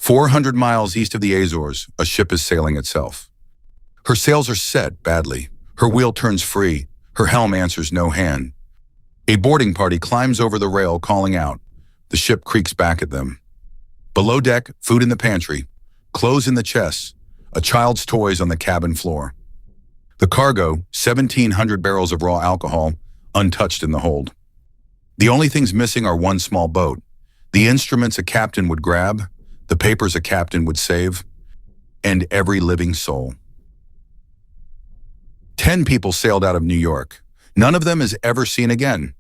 400 miles east of the Azores, a ship is sailing itself. Her sails are set badly. Her wheel turns free. Her helm answers no hand. A boarding party climbs over the rail, calling out. The ship creaks back at them. Below deck, food in the pantry, clothes in the chests, a child's toys on the cabin floor. The cargo, 1,700 barrels of raw alcohol, untouched in the hold. The only things missing are one small boat, the instruments a captain would grab, the papers a captain would save, and every living soul. 10 people sailed out of New York. None of them is ever seen again.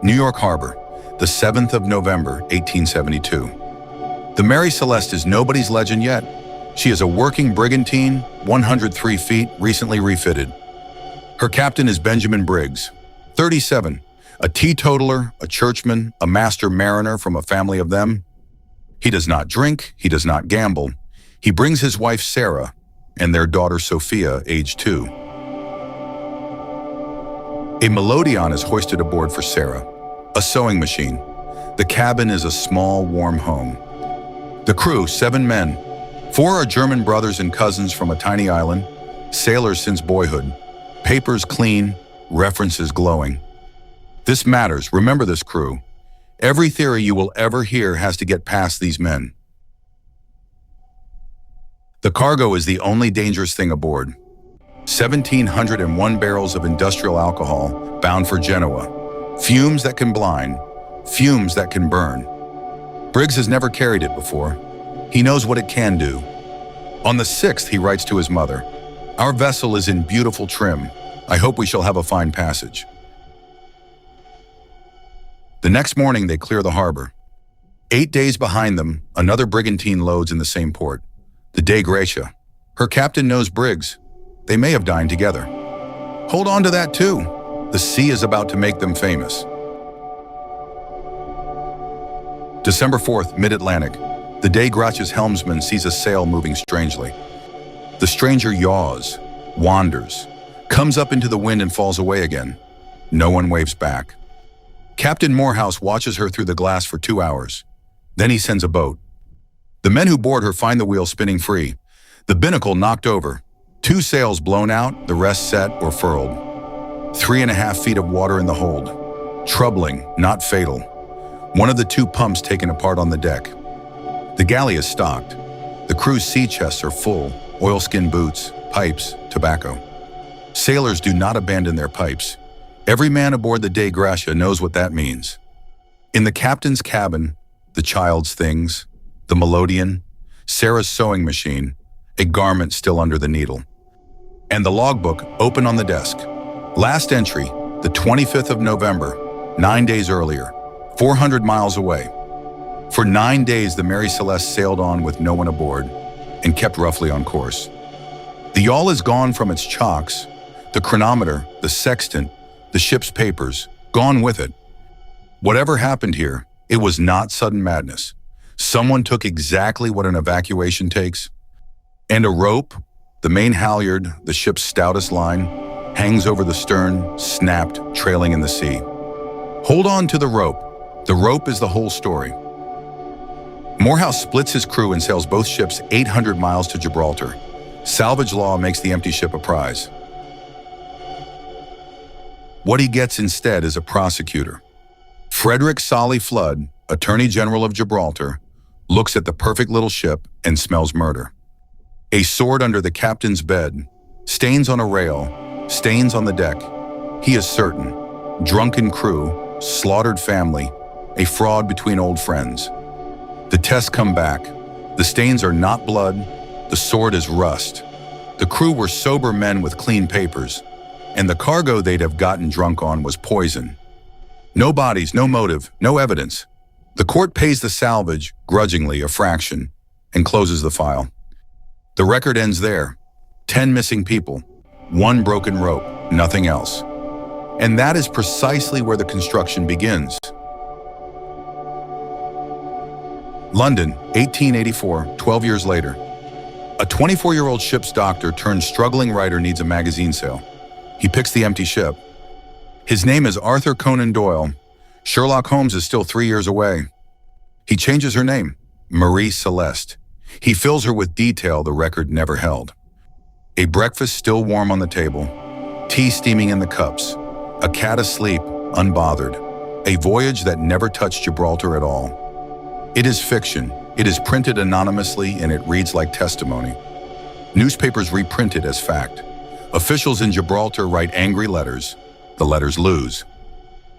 New York Harbor, the 7th of November, 1872. The Mary Celeste is nobody's legend yet. She is a working brigantine, 103 feet, recently refitted. Her captain is Benjamin Briggs, 37, a teetotaler, a churchman, a master mariner from a family of them. He does not drink, he does not gamble. He brings his wife Sarah and their daughter Sophia, age 2. A melodeon is hoisted aboard for Sarah, a sewing machine. The cabin is a small, warm home. The crew, 7 men. 4 are German brothers and cousins from a tiny island, sailors since boyhood, papers clean, references glowing. This matters, remember this crew. Every theory you will ever hear has to get past these men. The cargo is the only dangerous thing aboard. 1,701 barrels of industrial alcohol bound for Genoa. Fumes that can blind, fumes that can burn. Briggs has never carried it before. He knows what it can do. On the 6th, he writes to his mother, "Our vessel is in beautiful trim. I hope we shall have a fine passage." The next morning, they clear the harbor. 8 days behind them, another brigantine loads in the same port, the Dei Gratia. Her captain knows Briggs. They may have dined together. Hold on to that too. The sea is about to make them famous. December 4th, mid-Atlantic. The Dei Gratia's helmsman sees a sail moving strangely. The stranger yaws, wanders, comes up into the wind and falls away again. No one waves back. Captain Morehouse watches her through the glass for 2 hours. Then he sends a boat. The men who board her find the wheel spinning free, the binnacle knocked over, 2 sails blown out, the rest set or furled. 3.5 feet of water in the hold. Troubling, not fatal. One of the 2 pumps taken apart on the deck. The galley is stocked. The crew's sea chests are full, oilskin boots, pipes, tobacco. Sailors do not abandon their pipes. Every man aboard the Dei Gratia knows what that means. In the captain's cabin, the child's things, the melodeon, Sarah's sewing machine, a garment still under the needle, and the logbook open on the desk. Last entry, the 25th of November, 9 days earlier, 400 miles away. For 9 days, the Mary Celeste sailed on with no one aboard and kept roughly on course. The yawl is gone from its chocks, the chronometer, the sextant, the ship's papers, gone with it. Whatever happened here, it was not sudden madness. Someone took exactly what an evacuation takes, and a rope, the main halyard, the ship's stoutest line, hangs over the stern, snapped, trailing in the sea. Hold on to the rope. The rope is the whole story. Morehouse splits his crew and sails both ships 800 miles to Gibraltar. Salvage law makes the empty ship a prize. What he gets instead is a prosecutor. Frederick Solly Flood, Attorney General of Gibraltar, looks at the perfect little ship and smells murder. A sword under the captain's bed, stains on a rail, stains on the deck. He is certain. Drunken crew, slaughtered family, a fraud between old friends. The tests come back. The stains are not blood. The sword is rust. The crew were sober men with clean papers, and the cargo they'd have gotten drunk on was poison. No bodies, no motive, no evidence. The court pays the salvage, grudgingly, a fraction, and closes the file. The record ends there. 10 missing people, 1 broken rope, nothing else. And that is precisely where the construction begins. London, 1884, 12 years later. A 24-year-old ship's doctor turned struggling writer needs a magazine sale. He picks the empty ship. His name is Arthur Conan Doyle. Sherlock Holmes is still 3 years away. He changes her name, Marie Celeste. He fills her with detail the record never held. A breakfast still warm on the table, tea steaming in the cups, a cat asleep, unbothered, a voyage that never touched Gibraltar at all. It is fiction. It is printed anonymously and it reads like testimony. Newspapers reprint it as fact. Officials in Gibraltar write angry letters. The letters lose.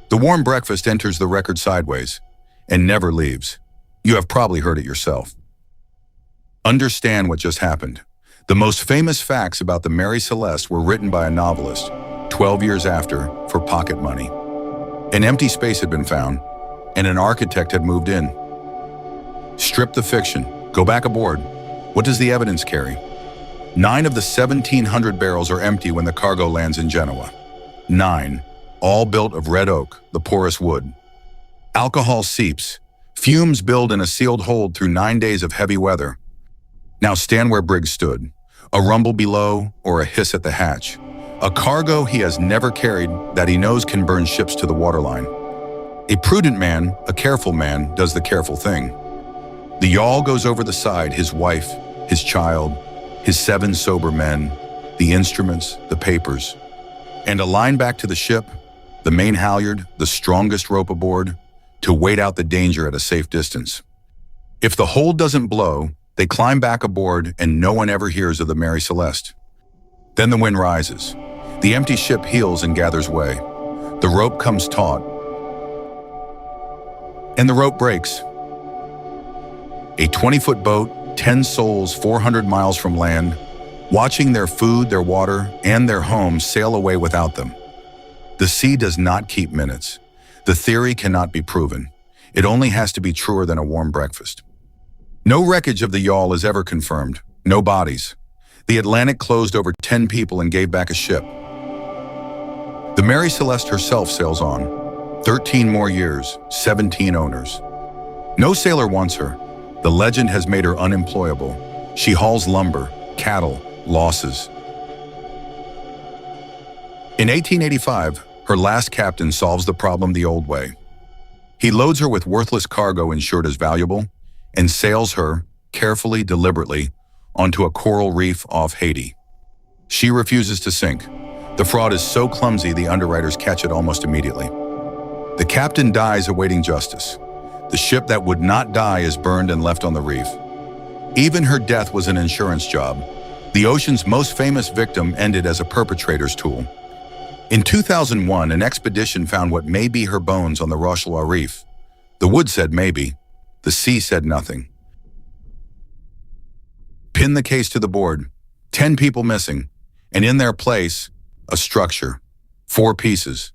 The warm breakfast enters the record sideways and never leaves. You have probably heard it yourself. Understand what just happened. The most famous facts about the Mary Celeste were written by a novelist 12 years after for pocket money. An empty space had been found and an architect had moved in. Strip the fiction. Go back aboard. What does the evidence carry? 9 of the 1,700 barrels are empty when the cargo lands in Genoa. 9, all built of red oak, the porous wood. Alcohol seeps. Fumes build in a sealed hold through 9 days of heavy weather. Now stand where Briggs stood. A rumble below or a hiss at the hatch. A cargo he has never carried that he knows can burn ships to the waterline. A prudent man, a careful man, does the careful thing. The yawl goes over the side, his wife, his child, his 7 sober men, the instruments, the papers, and a line back to the ship, the main halyard, the strongest rope aboard, to wait out the danger at a safe distance. If the hold doesn't blow, they climb back aboard and no one ever hears of the Mary Celeste. Then the wind rises. The empty ship heels and gathers way. The rope comes taut, and the rope breaks. A 20-foot boat, 10 souls 400 miles from land, watching their food, their water, and their homes sail away without them. The sea does not keep minutes. The theory cannot be proven. It only has to be truer than a warm breakfast. No wreckage of the yawl is ever confirmed. No bodies. The Atlantic closed over 10 people and gave back a ship. The Mary Celeste herself sails on. 13 more years, 17 owners. No sailor wants her. The legend has made her unemployable. She hauls lumber, cattle, losses. In 1885, her last captain solves the problem the old way. He loads her with worthless cargo insured as valuable and sails her, carefully, deliberately, onto a coral reef off Haiti. She refuses to sink. The fraud is so clumsy the underwriters catch it almost immediately. The captain dies awaiting justice. The ship that would not die is burned and left on the reef. Even her death was an insurance job. The ocean's most famous victim ended as a perpetrator's tool. In 2001, an expedition found what may be her bones on the Rochelaure Reef. The wood said maybe. The sea said nothing. Pin the case to the board. 10 people missing. And in their place, a structure. 4 pieces.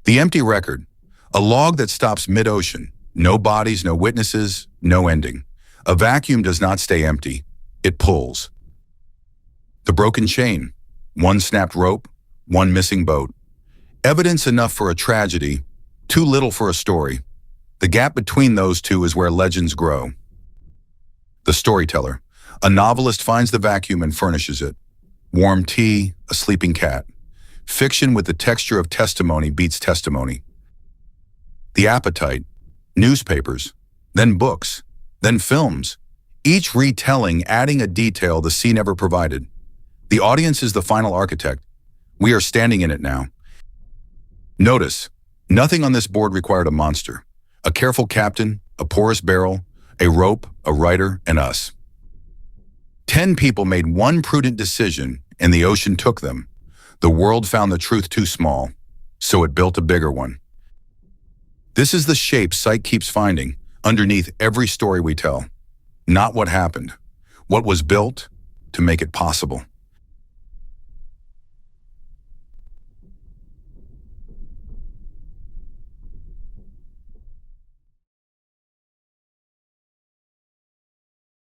The empty record. A log that stops mid-ocean. No bodies, no witnesses, no ending. A vacuum does not stay empty. It pulls. The broken chain. 1 snapped rope, 1 missing boat. Evidence enough for a tragedy, too little for a story. The gap between those two is where legends grow. The storyteller. A novelist finds the vacuum and furnishes it. Warm tea, a sleeping cat. Fiction with the texture of testimony beats testimony. The appetite. Newspapers, then books, then films. Each retelling adding a detail the sea never provided. The audience is the final architect. We are standing in it now. Notice, nothing on this board required a monster. A careful captain, a porous barrel, a rope, a writer, and us. 10 people made one prudent decision, and the ocean took them. The world found the truth too small, so it built a bigger one. This is the shape sight keeps finding underneath every story we tell. Not what happened, what was built to make it possible.